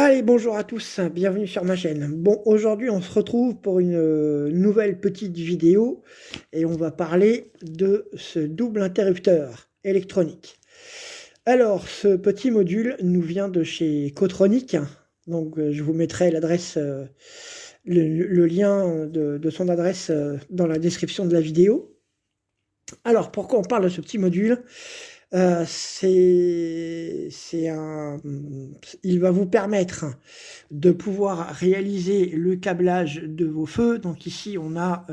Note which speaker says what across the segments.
Speaker 1: Allez, bonjour à tous, bienvenue sur ma chaîne. Bon, aujourd'hui, on se retrouve pour une nouvelle petite vidéo et on va parler de ce double interrupteur électronique. Alors, ce petit module nous vient de chez Cotronic. Donc, je vous mettrai l'adresse, le lien de son adresse dans la description de la vidéo. Alors, pourquoi on parle de ce petit module? Il va vous permettre de pouvoir réaliser le câblage de vos feux. Donc ici, on a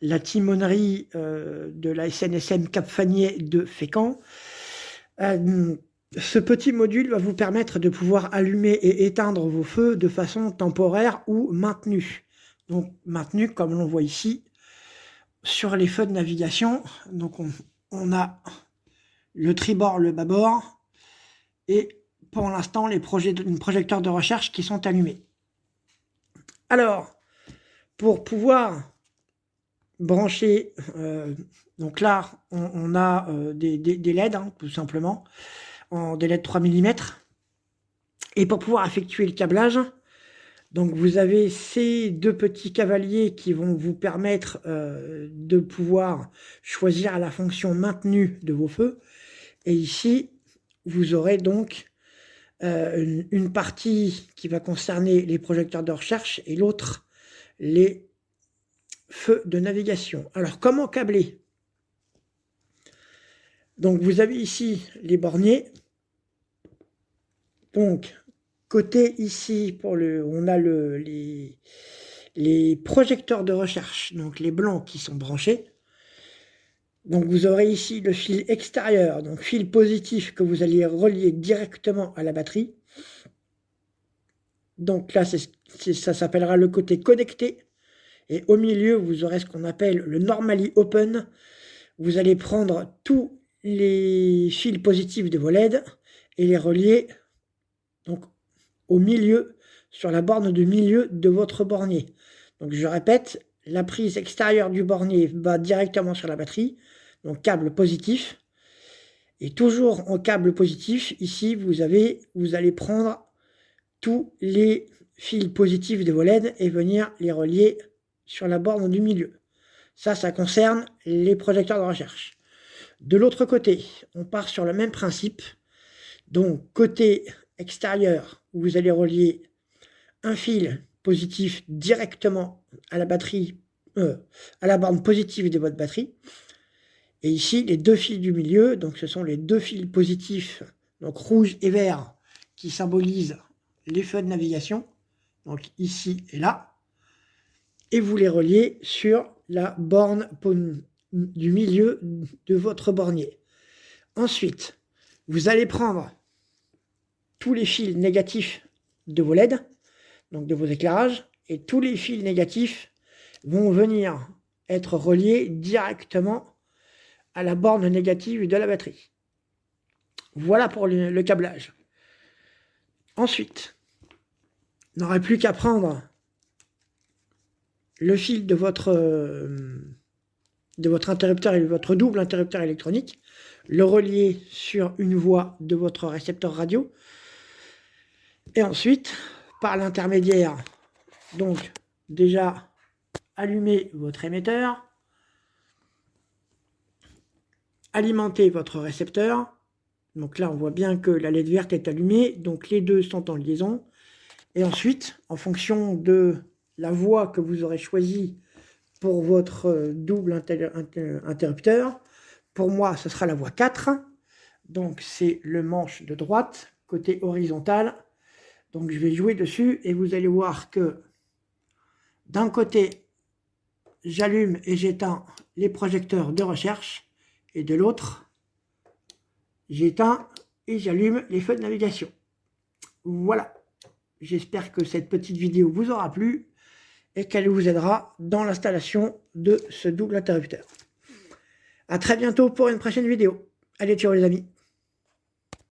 Speaker 1: la timonerie de la SNSM Cap Fanier de Fécamp. Ce petit module va vous permettre de pouvoir allumer et éteindre vos feux de façon temporaire ou maintenue. Donc maintenue, comme l'on voit ici, sur les feux de navigation. Donc on a le tribord, le bâbord, et pour l'instant les projecteurs de recherche qui sont allumés. Alors, pour pouvoir brancher, donc là on a des LED, tout simplement, des LED 3 mm, et pour pouvoir effectuer le câblage, donc vous avez ces deux petits cavaliers qui vont vous permettre de pouvoir choisir la fonction maintenue de vos feux. Et ici, vous aurez donc une partie qui va concerner les projecteurs de recherche et l'autre, les feux de navigation. Alors, comment câbler? Donc, vous avez ici les borniers. Donc, côté ici, on a les projecteurs de recherche, donc les blancs qui sont branchés. Donc vous aurez ici le fil extérieur, donc fil positif que vous allez relier directement à la batterie. Donc là, ça s'appellera le côté connecté. Et au milieu, vous aurez ce qu'on appelle le normally open. Vous allez prendre tous les fils positifs de vos LED et les relier donc au milieu, sur la borne de milieu de votre bornier. Donc je répète, la prise extérieure du bornier va directement sur la batterie, donc câble positif. Et toujours en câble positif, ici vous allez prendre tous les fils positifs de vos LED et venir les relier sur la borne du milieu. Ça concerne les projecteurs de recherche. De l'autre côté, on part sur le même principe. Donc côté extérieur, vous allez relier un fil positif directement à la batterie, à la borne positive de votre batterie. Et ici, les deux fils du milieu, donc ce sont les deux fils positifs, donc rouge et vert, qui symbolisent les feux de navigation, donc ici et là. Et vous les reliez sur la borne du milieu de votre bornier. Ensuite, vous allez prendre tous les fils négatifs de vos LED, donc de vos éclairages, et tous les fils négatifs vont venir être reliés directement à la borne négative de la batterie. Voilà pour le câblage. Ensuite, on n'aurait plus qu'à prendre le fil de votre interrupteur et de votre double interrupteur électronique, le relier sur une voie de votre récepteur radio, et ensuite, par l'intermédiaire, donc déjà allumer votre émetteur, alimenter votre récepteur. Donc là, on voit bien que la LED verte est allumée, donc les deux sont en liaison. Et ensuite, en fonction de la voie que vous aurez choisie pour votre double interrupteur, pour moi, ce sera la voie 4. Donc c'est le manche de droite, côté horizontal. Donc je vais jouer dessus et vous allez voir que d'un côté, j'allume et j'éteins les projecteurs de recherche, et de l'autre, j'éteins et j'allume les feux de navigation. Voilà. J'espère que cette petite vidéo vous aura plu et qu'elle vous aidera dans l'installation de ce double interrupteur. À très bientôt pour une prochaine vidéo. Allez, ciao les amis.